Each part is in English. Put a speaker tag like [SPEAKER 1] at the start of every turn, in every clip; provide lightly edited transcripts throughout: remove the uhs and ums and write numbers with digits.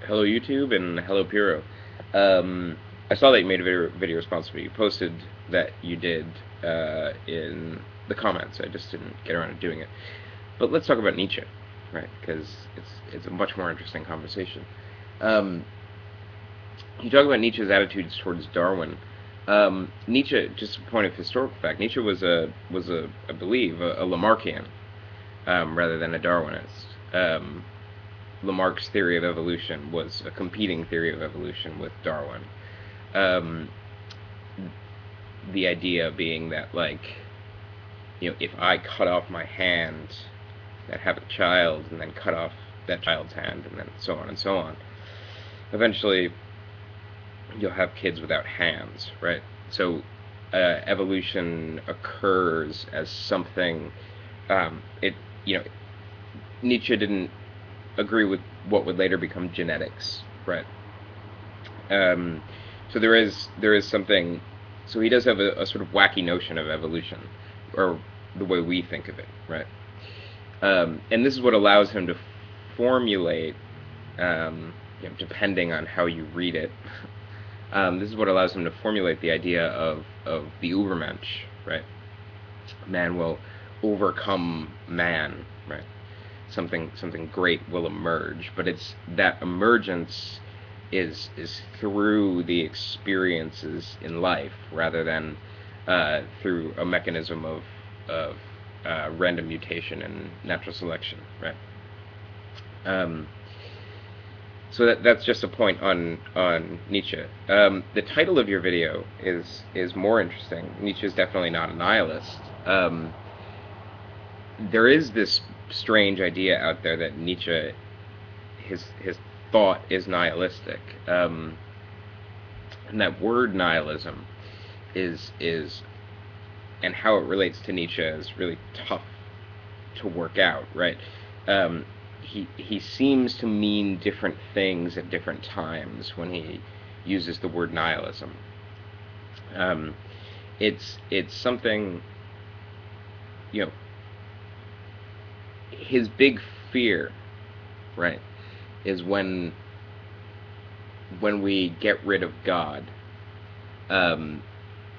[SPEAKER 1] Hello YouTube and hello Pyrro. I saw that you made a video response to me. You posted that you did in the comments. I just didn't get around to doing it. But let's talk about Nietzsche, right? Because it's a much more interesting conversation. Um, you talk about Nietzsche's attitudes towards Darwin. Nietzsche, just a point of historical fact, Nietzsche was a I believe a Lamarckian rather than a Darwinist. Lamarck's theory of evolution was a competing theory of evolution with Darwin. Um, the idea being that, like, if I cut off my hand that have a child and then cut off that child's hand and then so on and so on, eventually you'll have kids without hands, right? So evolution occurs as something. It you know Nietzsche didn't agree with what would later become genetics, right? Um, so there is something. So he does have a sort of wacky notion of evolution, or the way we think of it, right? And this is what allows him to formulate, depending on how you read it. This is what allows him to formulate the idea of the Ubermensch, right? Man will overcome man, right? Something great will emerge, but it's that emergence is through the experiences in life rather than through a mechanism of random mutation and natural selection, right? Um, so that's just a point on Nietzsche. The title of your video is more interesting. Nietzsche is definitely not a nihilist. There is this strange idea out there that Nietzsche, his thought is nihilistic, and that word nihilism is and how it relates to Nietzsche is really tough to work out, right? Um, he seems to mean different things at different times when he uses the word nihilism. Um, it's something, you know his big fear, right, is when we get rid of God, um,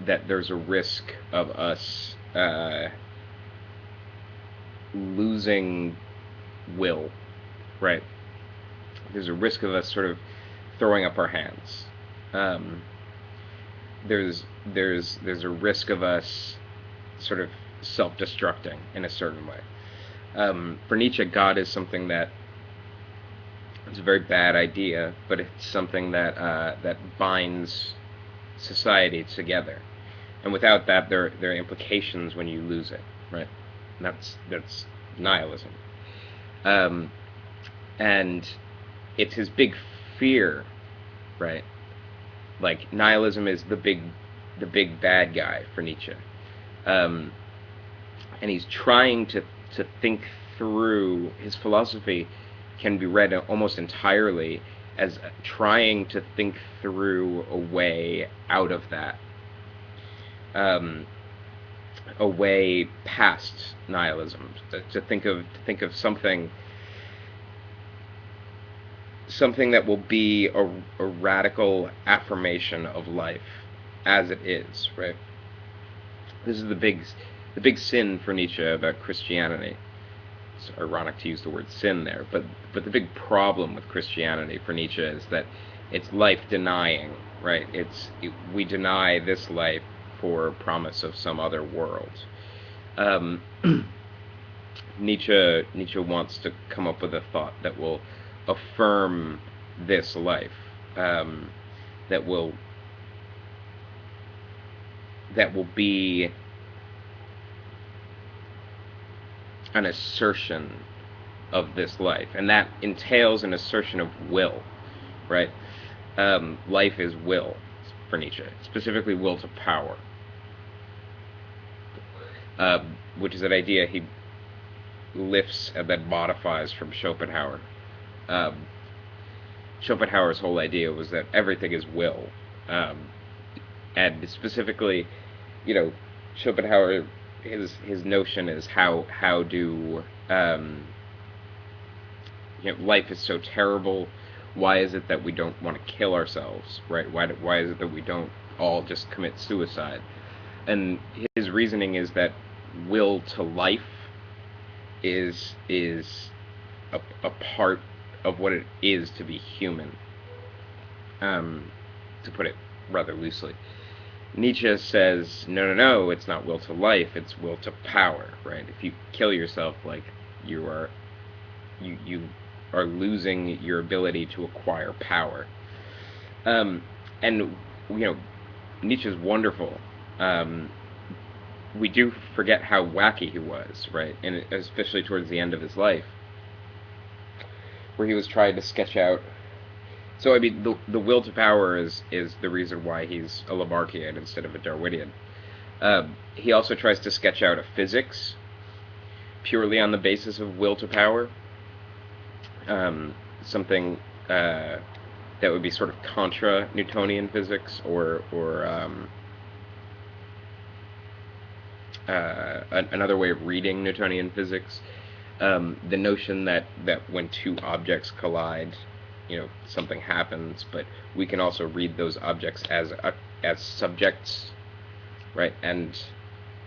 [SPEAKER 1] that there's a risk of us losing will, right? There's a risk of us sort of throwing up our hands. Um, there's a risk of us sort of self-destructing in a certain way. For Nietzsche, God is something that it's a very bad idea, but it's something that binds society together. And without that, there are implications when you lose it, right? And that's nihilism. Um, and it's his big fear, right? Like nihilism is the big bad guy for Nietzsche, um, and he's trying to think through his philosophy can be read almost entirely as trying to think through a way out of that, um, a way past nihilism, to think of something that will be a radical affirmation of life as it is, right? This is the big sin for Nietzsche about Christianity. It's ironic to use the word sin there, but the big problem with Christianity for Nietzsche is that it's life denying, right? We deny this life for promise of some other world. Um, Nietzsche wants to come up with a thought that will affirm this life, um, that will that will be an assertion of this life, and that entails an assertion of will, right? Life is will for Nietzsche, specifically will to power, which is an idea he lifts and then modifies from Schopenhauer. Um, Schopenhauer's whole idea was that everything is will, um, and specifically, you know, Schopenhauer, his notion is how do life is so terrible. Why is it that we don't want to kill ourselves, right? Why is it that we don't all just commit suicide? And his reasoning is that will to life is a part of what it is to be human, to put it rather loosely. Nietzsche says, no, it's not will to life, it's will to power, right? If you kill yourself, like, you are you are losing your ability to acquire power. And Nietzsche's wonderful. Um, we do forget how wacky he was, right? And especially towards the end of his life, where he was trying to sketch out. So I mean, the will to power is the reason why he's a Lamarckian instead of a Darwinian. He also tries to sketch out a physics purely on the basis of will to power, something that would be sort of contra Newtonian physics, or another way of reading Newtonian physics. The notion that when two objects collide, something happens, but we can also read those objects as subjects, right? And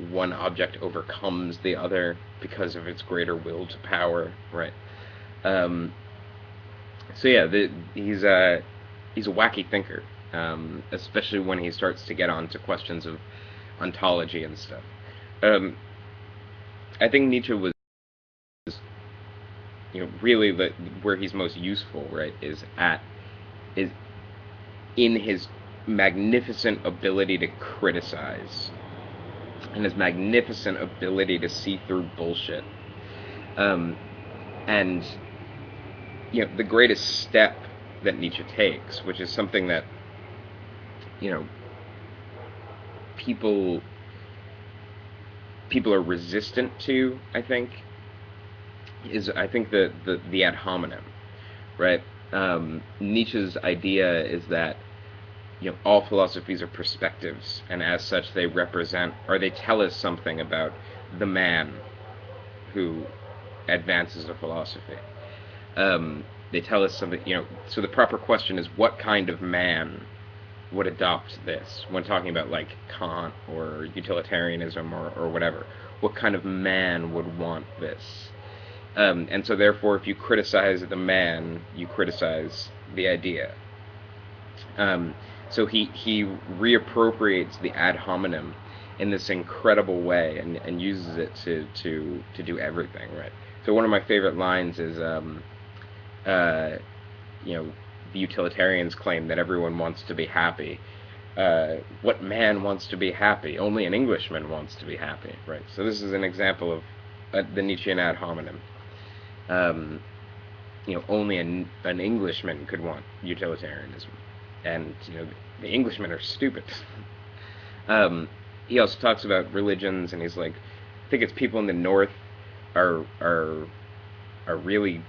[SPEAKER 1] one object overcomes the other because of its greater will to power, right? So yeah, he's a wacky thinker, especially when he starts to get on to questions of ontology and stuff. I think Nietzsche was, really where he's most useful, right, is in his magnificent ability to criticize, and his magnificent ability to see through bullshit. And the greatest step that Nietzsche takes, which is something that people are resistant to, I think, is the ad hominem, right? Nietzsche's idea is that all philosophies are perspectives, and as such they represent, or they tell us something about the man who advances a philosophy. They tell us something, so the proper question is, what kind of man would adopt this? When talking about, like, Kant or utilitarianism or whatever, what kind of man would want this? And so therefore, if you criticize the man, you criticize the idea. So he reappropriates the ad hominem in this incredible way, and uses it to do everything, right? So one of my favorite lines is, the utilitarians claim that everyone wants to be happy. What man wants to be happy? Only an Englishman wants to be happy, right? So this is an example of the Nietzschean ad hominem. Only an Englishman could want utilitarianism, and the Englishmen are stupid. He also talks about religions, and he's like, I think it's people in the North are really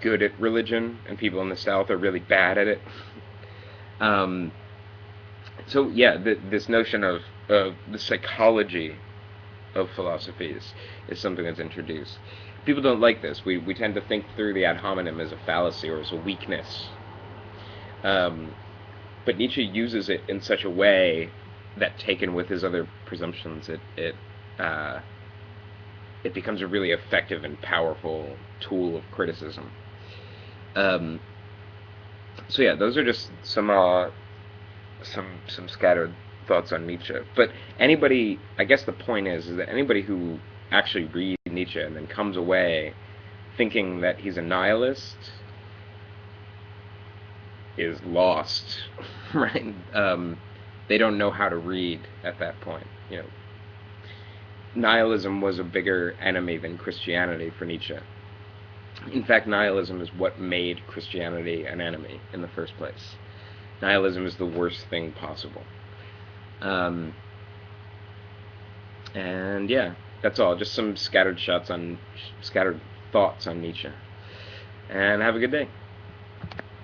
[SPEAKER 1] good at religion, and people in the South are really bad at it. So yeah, this notion of the psychology of philosophies is something that's introduced. People don't like this. We tend to think through the ad hominem as a fallacy or as a weakness. But Nietzsche uses it in such a way that, taken with his other presumptions, it becomes a really effective and powerful tool of criticism. So yeah, those are just some scattered thoughts on Nietzsche. But anybody, I guess the point is that anybody who actually reads Nietzsche and then comes away thinking that he's a nihilist is lost, right? They don't know how to read at that point. Nihilism was a bigger enemy than Christianity for Nietzsche. In fact, nihilism is what made Christianity an enemy in the first place. Nihilism is the worst thing possible. And yeah, that's all. Just some scattered thoughts on Nietzsche. And have a good day.